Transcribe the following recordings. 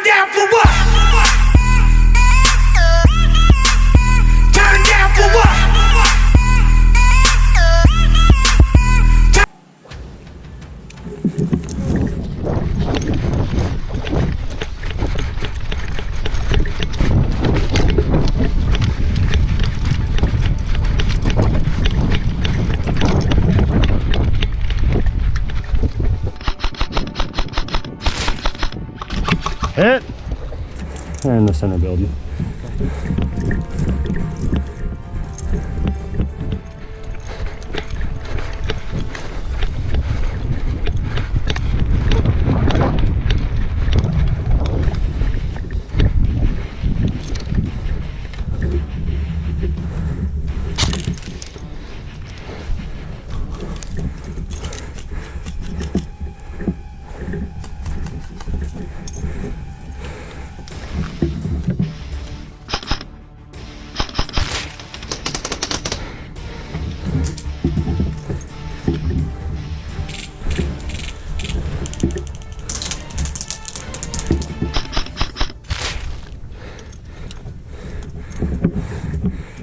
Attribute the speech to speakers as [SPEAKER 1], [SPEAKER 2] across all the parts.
[SPEAKER 1] down for what? Turn down for what?
[SPEAKER 2] Hit! They're in the center building.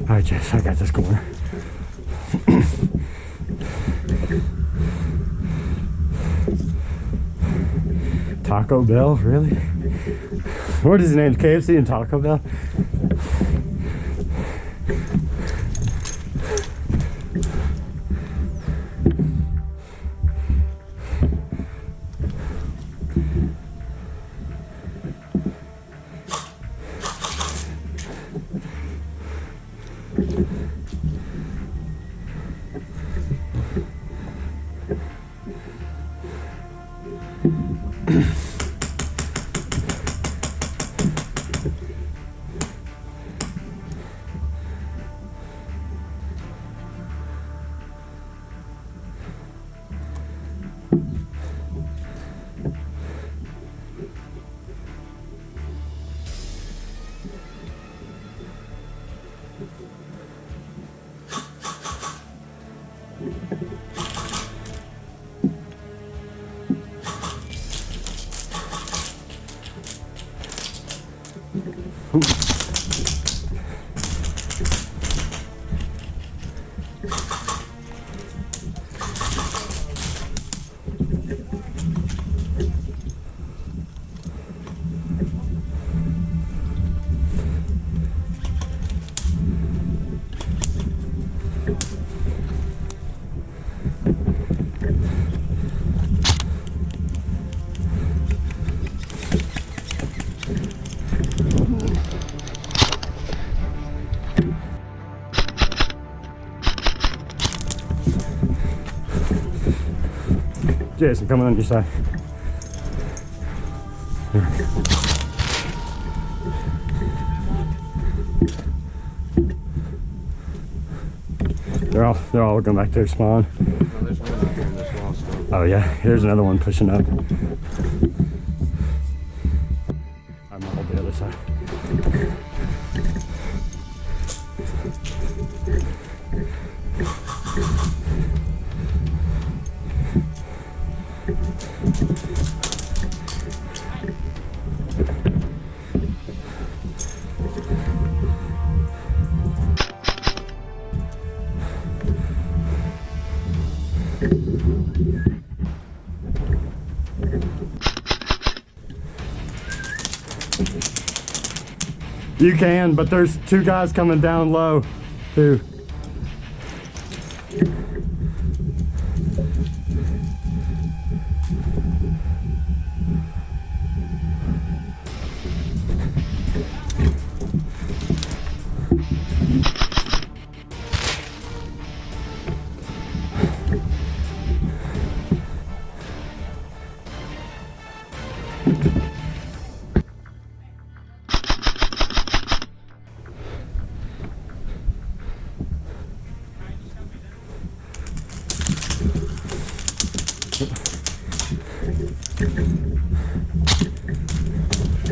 [SPEAKER 2] Alright, Jess, I got this corner. Taco Bell, really? What is his name? KFC and Taco Bell? Jason, coming on your side. They're all going back to their spawn. Oh yeah, here's another one pushing up. I'm on the other side. You can, but there's two guys coming down low, too.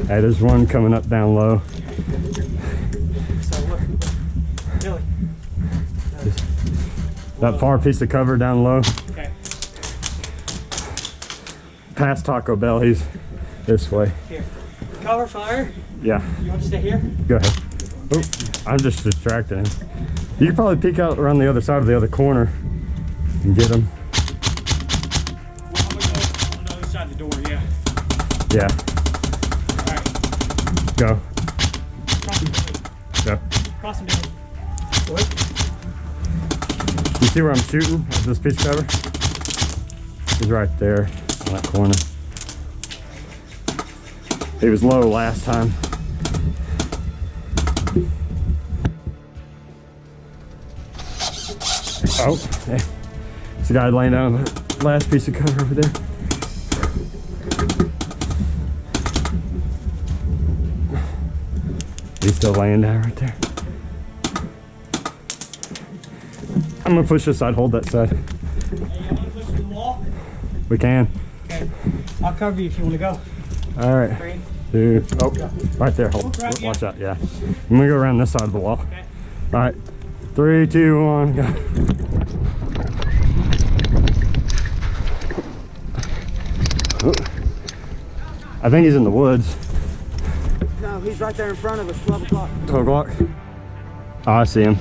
[SPEAKER 2] Hey, there's one coming up down low.
[SPEAKER 3] So what? Billy.
[SPEAKER 2] That far piece of cover down low.
[SPEAKER 3] Okay.
[SPEAKER 2] Past Taco Bell, he's this way.
[SPEAKER 3] Here. cover fire.
[SPEAKER 2] Yeah.
[SPEAKER 3] You want to stay here?
[SPEAKER 2] Go ahead. Oh, I'm just distracting him. You can probably peek out around the other side of the other corner and get him.
[SPEAKER 3] Well, I'm gonna go on the other side of the door. Yeah.
[SPEAKER 2] Yeah.
[SPEAKER 3] All right.
[SPEAKER 2] Go.
[SPEAKER 3] Cross him, Billy.
[SPEAKER 2] Go.
[SPEAKER 3] Cross him, Billy. What?
[SPEAKER 2] You see where I'm shooting at this piece of cover? He's right there on that corner. He was low last time. Oh, yeah. There's a guy laying down on the last piece of cover over there. He's still laying down right there. I'm gonna push this side, hold that side.
[SPEAKER 3] Hey, you want to push to the wall?
[SPEAKER 2] We can.
[SPEAKER 3] Okay. I'll cover you if you want to go.
[SPEAKER 2] All right.
[SPEAKER 3] 3.
[SPEAKER 2] 2, oh, right there, hold.
[SPEAKER 3] Right, yeah.
[SPEAKER 2] Watch out, yeah. I'm gonna go around this side of the wall.
[SPEAKER 3] Okay.
[SPEAKER 2] All right, 3, 2, 1, go. I think he's in the woods.
[SPEAKER 3] No, he's right there in front of us. 12 o'clock.
[SPEAKER 2] 12 o'clock. Oh, I see him.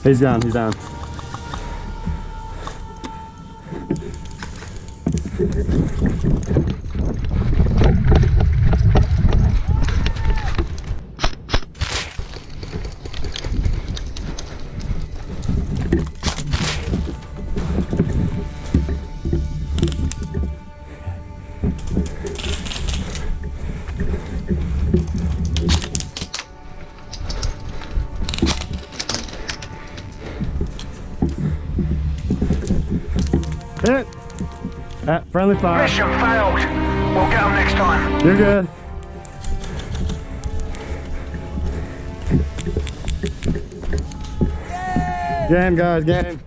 [SPEAKER 2] He's down, he's down. Hit! Friendly fire.
[SPEAKER 1] Mission failed. We'll get them next time.
[SPEAKER 2] You're good. Game, guys, game.